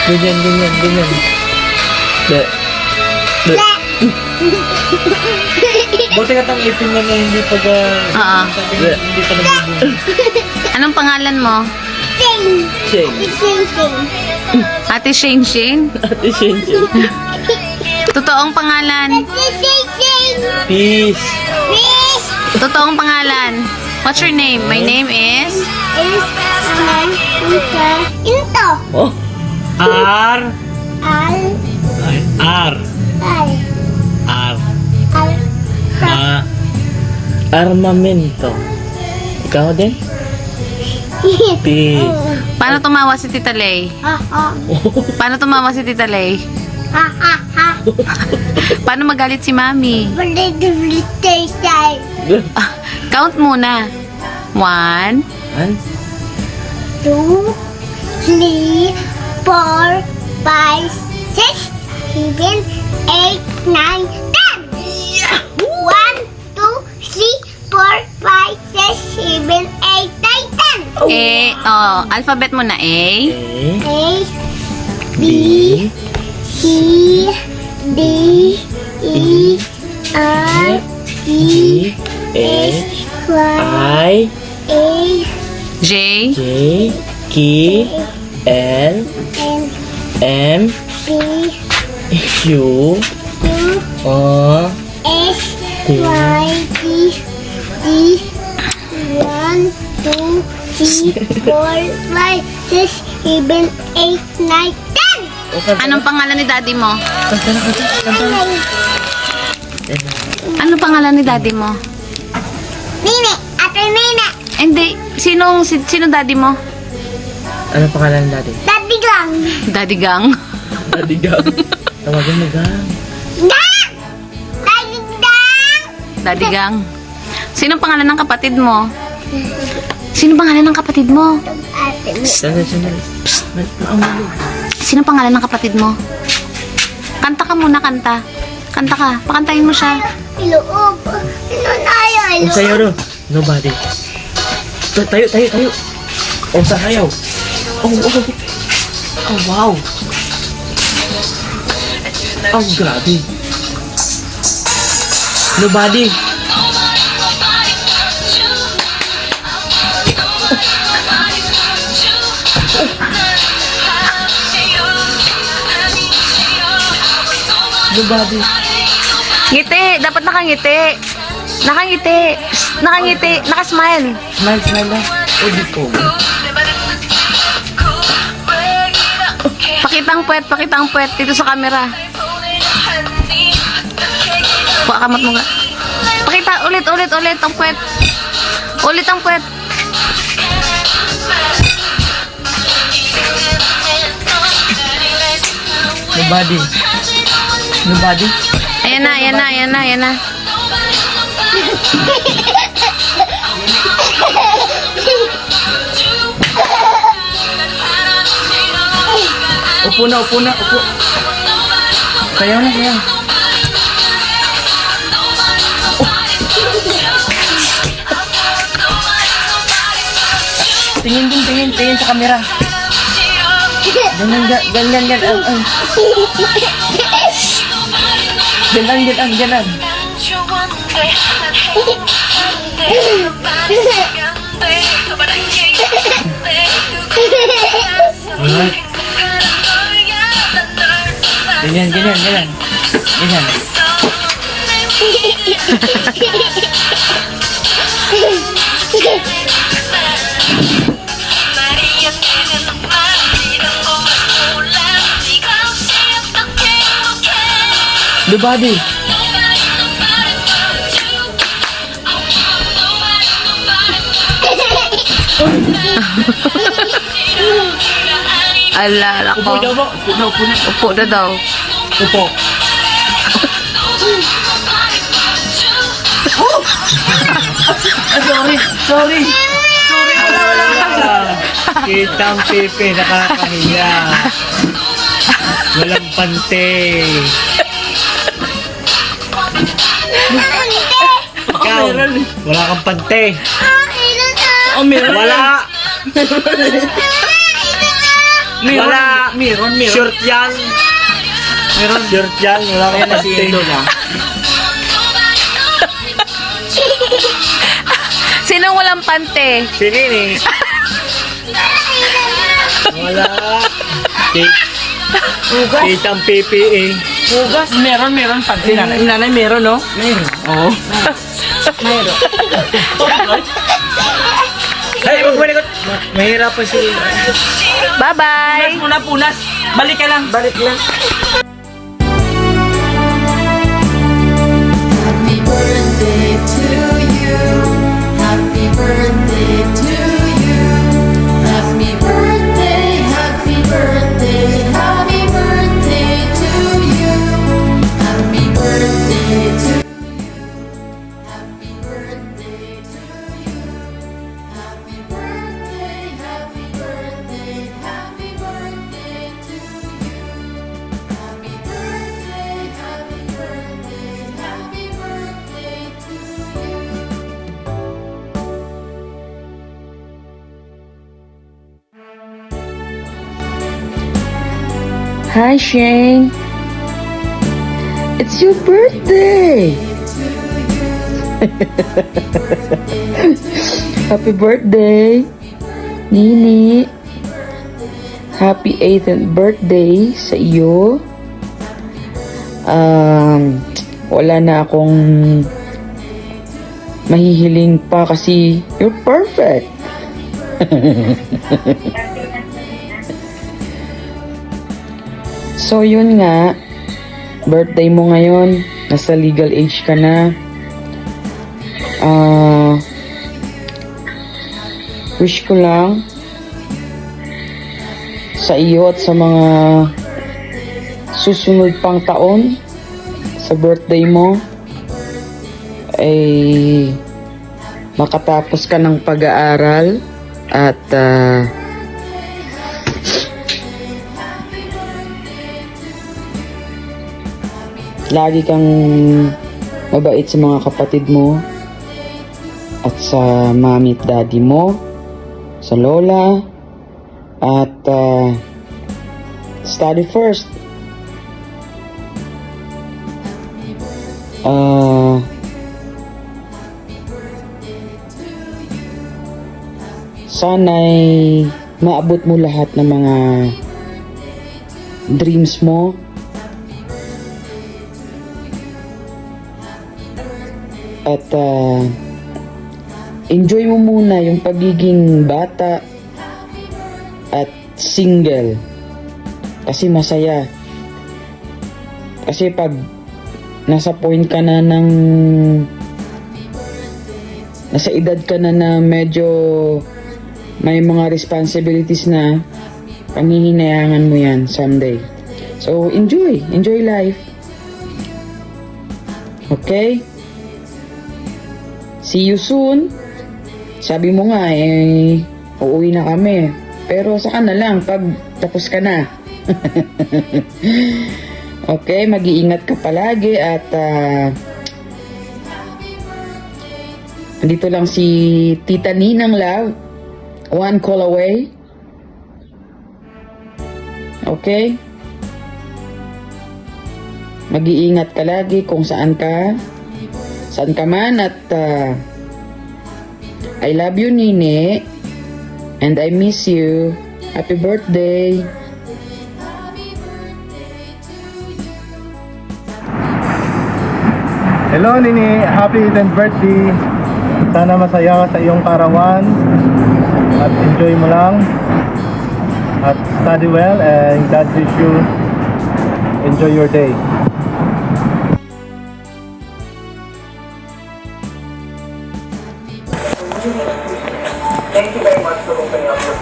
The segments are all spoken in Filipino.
Ganyan. De. Buti ka tang ipin na hindi pag... hindi pa nabubunga. Anong pangalan mo? Shane. Ate Shane Shane? Ate Shane. Totoong pangalan. Peace. Totoong pangalan. What's your name? My name is... Oh. R. Armamento. Ikaw din? Peace. Paano tumawa si Tita Lay? Paano tumawa si Tita Lay? Paano magalit si Mami? Count muna. 1, 1, 2, 3, 4, 5, 6, 7, 8, 9, 10. 1, 2, 3, 4, 5, 6, 7, 8, 9, 10. Alphabet mo na. A. A, B, C, D, E, F, G, H, Y, I, A, J. J, K, L, N, M, P, Q, Q, R, S, T, Y, T, D, 1, 2, 3, 4, 5, 6, 7, 8, 9, 10. Anong pangalan ni Daddy mo? Kanta na. Anong pangalan ni Daddy mo? Nene, Ate Nene, Hindi. Sino Daddy mo? Ano pangalan ng daddy? Daddy Gang. Daddy Gang. Daddy Gang. Tawagin mo Gang. Gang! Daddy Gang! Daddy Gang. Sino pangalan ng kapatid mo? Sino pangalan ng kapatid mo? Ate Nene. Sandali. Psst. Maamalo. Sino pangalan ng kapatid mo? Kanta ka muna, kanta. Kanta ka. Pakantahin mo siya. Iloob. Ano na yun? Ang sayo no. Nobody. Tayo. Oh, sayaw. Oh. Oh, wow. Oh, grabe. Nobody. Nobody. Ngiti. Dapat nakangiti. Nakangiti. Psst, nakangiti. Nakasmile. Smile lang. Oh, di po. Pakita ang puwet dito sa camera. Kamat mo nga. Pakita ulit ang puwet. Ulit ang puwet. Nobody. Ayan na. Upo na. Sayaw na. Tingin sa camera. Ganyan. Ganyan. Ganyan. Nobody. Alala ko. Upo na. Upo na daw. Upo. Sorry. Wala. Kitang Pepe, nakakahiya. Walang pante. Ikaw, wala kang pante. Meron Wala. Wala. Meron. Short yan. Meron. Short yan. Wala Kaya kang na si Endo na. Sinong walang pante? Si Nini. Wala. Hugas. Kitang PPA. Hugas. Meron. Pansin nanay. Nanay meron, no? Meron. Oo. Meron. Ay, magbalikot. Mahirapan si... Bye-bye! Punas. Balik ka lang. Balik lang. Happy birthday to you. Happy birthday to you. Happy birthday, happy birthday, happy birthday to you. Happy birthday to you. Happy birthday to you. Happy birthday, happy birthday, happy birthday to you. Happy birthday, happy birthday, happy birthday to you. Hi, Shane. It's your birthday. Happy birthday, Nini. Happy 18th birthday sa iyo. Wala na akong mahihiling pa kasi you're perfect. So yun nga, birthday mo ngayon, nasa legal age ka na. Wish ko lang sa iyo at sa mga susunod pang taon sa birthday mo ay makatapos ka ng pag-aaral at lagi kang mabait sa mga kapatid mo at sa mami at daddy mo, sa lola, at study first. Sana'y maabot mo lahat ng mga dreams mo. At enjoy mo muna yung pagiging bata at single. Kasi masaya. Kasi pag nasa point ka na ng nasa edad ka na na medyo may mga responsibilities na, panghihinayangan mo yan someday. So enjoy life. Okay? See you soon. Sabi mo nga uuwi na kami. Pero saka na lang pag tapos ka na. Okay, mag-iingat ka palagi at andito lang si Tita Ninang Love. One call away. Okay? Mag-iingat ka lagi kung saan ka man at I love you, Nini, and I miss you. Happy birthday. Hello Nini, happy 10th birthday. Sana masaya ka sa iyong karawan at enjoy mo lang at study well and God bless you. Enjoy your day.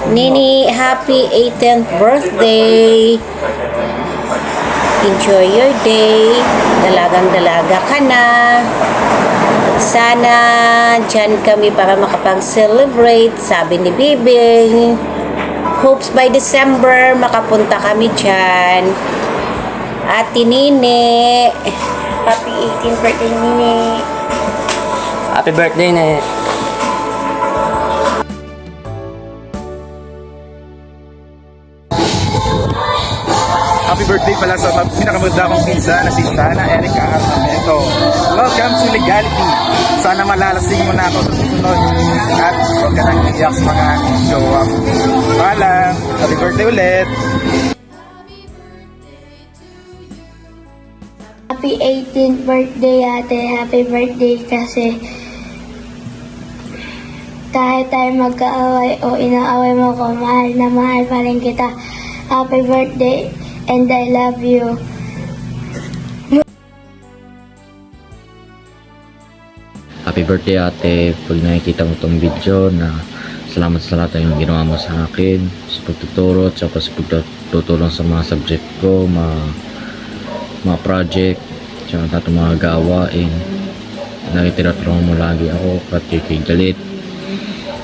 Nini, happy 18th birthday. Enjoy your day. Dalagang-dalaga ka na. Sana dyan kami para makapag-celebrate, sabi ni Bibing. Hopes by December makapunta kami dyan. Ate Nini, happy 18th birthday, Nini. Happy birthday na sa pinakamaganda kong pinsa na si Shana Erica Armamento. Welcome to Legality. Sana malalasing mo na ako sa susunod at huwag ka nang iyak sa mga jowa mo. Paalam! Happy birthday ulit! Happy 18th birthday, ate. Happy birthday kasi kahit tayo magkaaway o inaaway mo ko, mahal na mahal pa rin kita. Happy birthday and I love you. Happy birthday ate, pag nakikita mo tong video na salamat sa lahat ng ginawa mo sa akin, sa pagtuturo at sa pagtutulong sa mga subject ko, mga project, at itong mga gawain. Tinatulungan mo lagi ako at kay galit.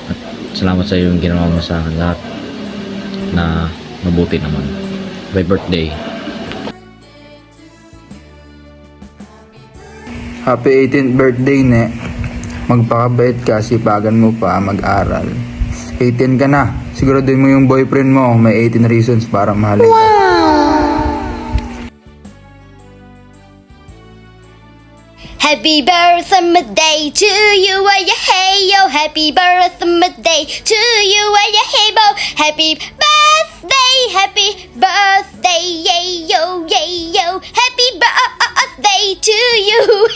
At salamat sa iyo yung ginawa mo sa akin lahat na mabuti naman. Happy birthday. Happy 18th birthday, ne. Magpakabait ka, sipagan mo pa mag-aral. 18 ka na. Siguraduhin mo yung boyfriend mo may 18 reasons para mahalin ka. Happy birthday to you, hey yo. Happy birthday to you, hey bo. Happy birthday, yay yo, yay yo. Happy birthday to you.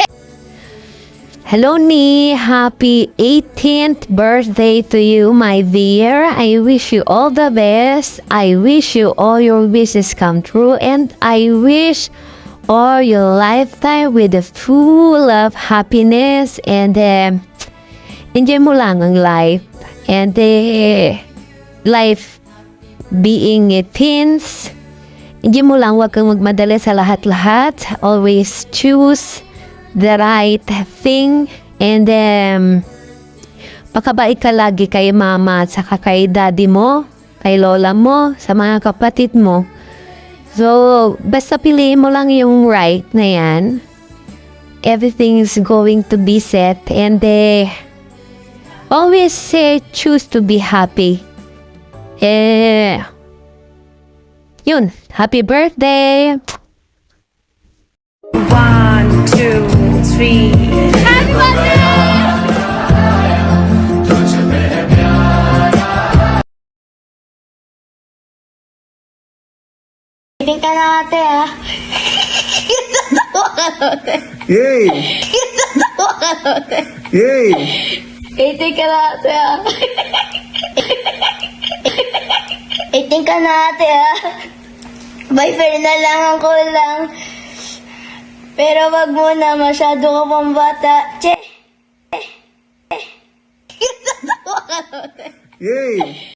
Hello, Ni. Happy 18th birthday to you, my dear. I wish you all the best. I wish you all your wishes come true. And I wish all your lifetime with a full of happiness. And enjoy mo lang ang life. And life being a teens. Enjoy mo lang. Huwag kang magmadali sa lahat-lahat. Always choose the right thing, and pakabait ka lagi kay mama at saka kay daddy mo, kay lola mo, sa mga kapatid mo. So, basta piliin mo lang yung right na yan. Everything is going to be set, and always choose to be happy. Yun, happy birthday! 1, 2, 3. Happy birthday! Iting ka na ate ah. Yay! Yay! Iting ka na ate ah. Iting ka na ate ah. Boyfriend na lang ang kulang. Pero wag mo na, masyado ka pang bata. Che! Yay!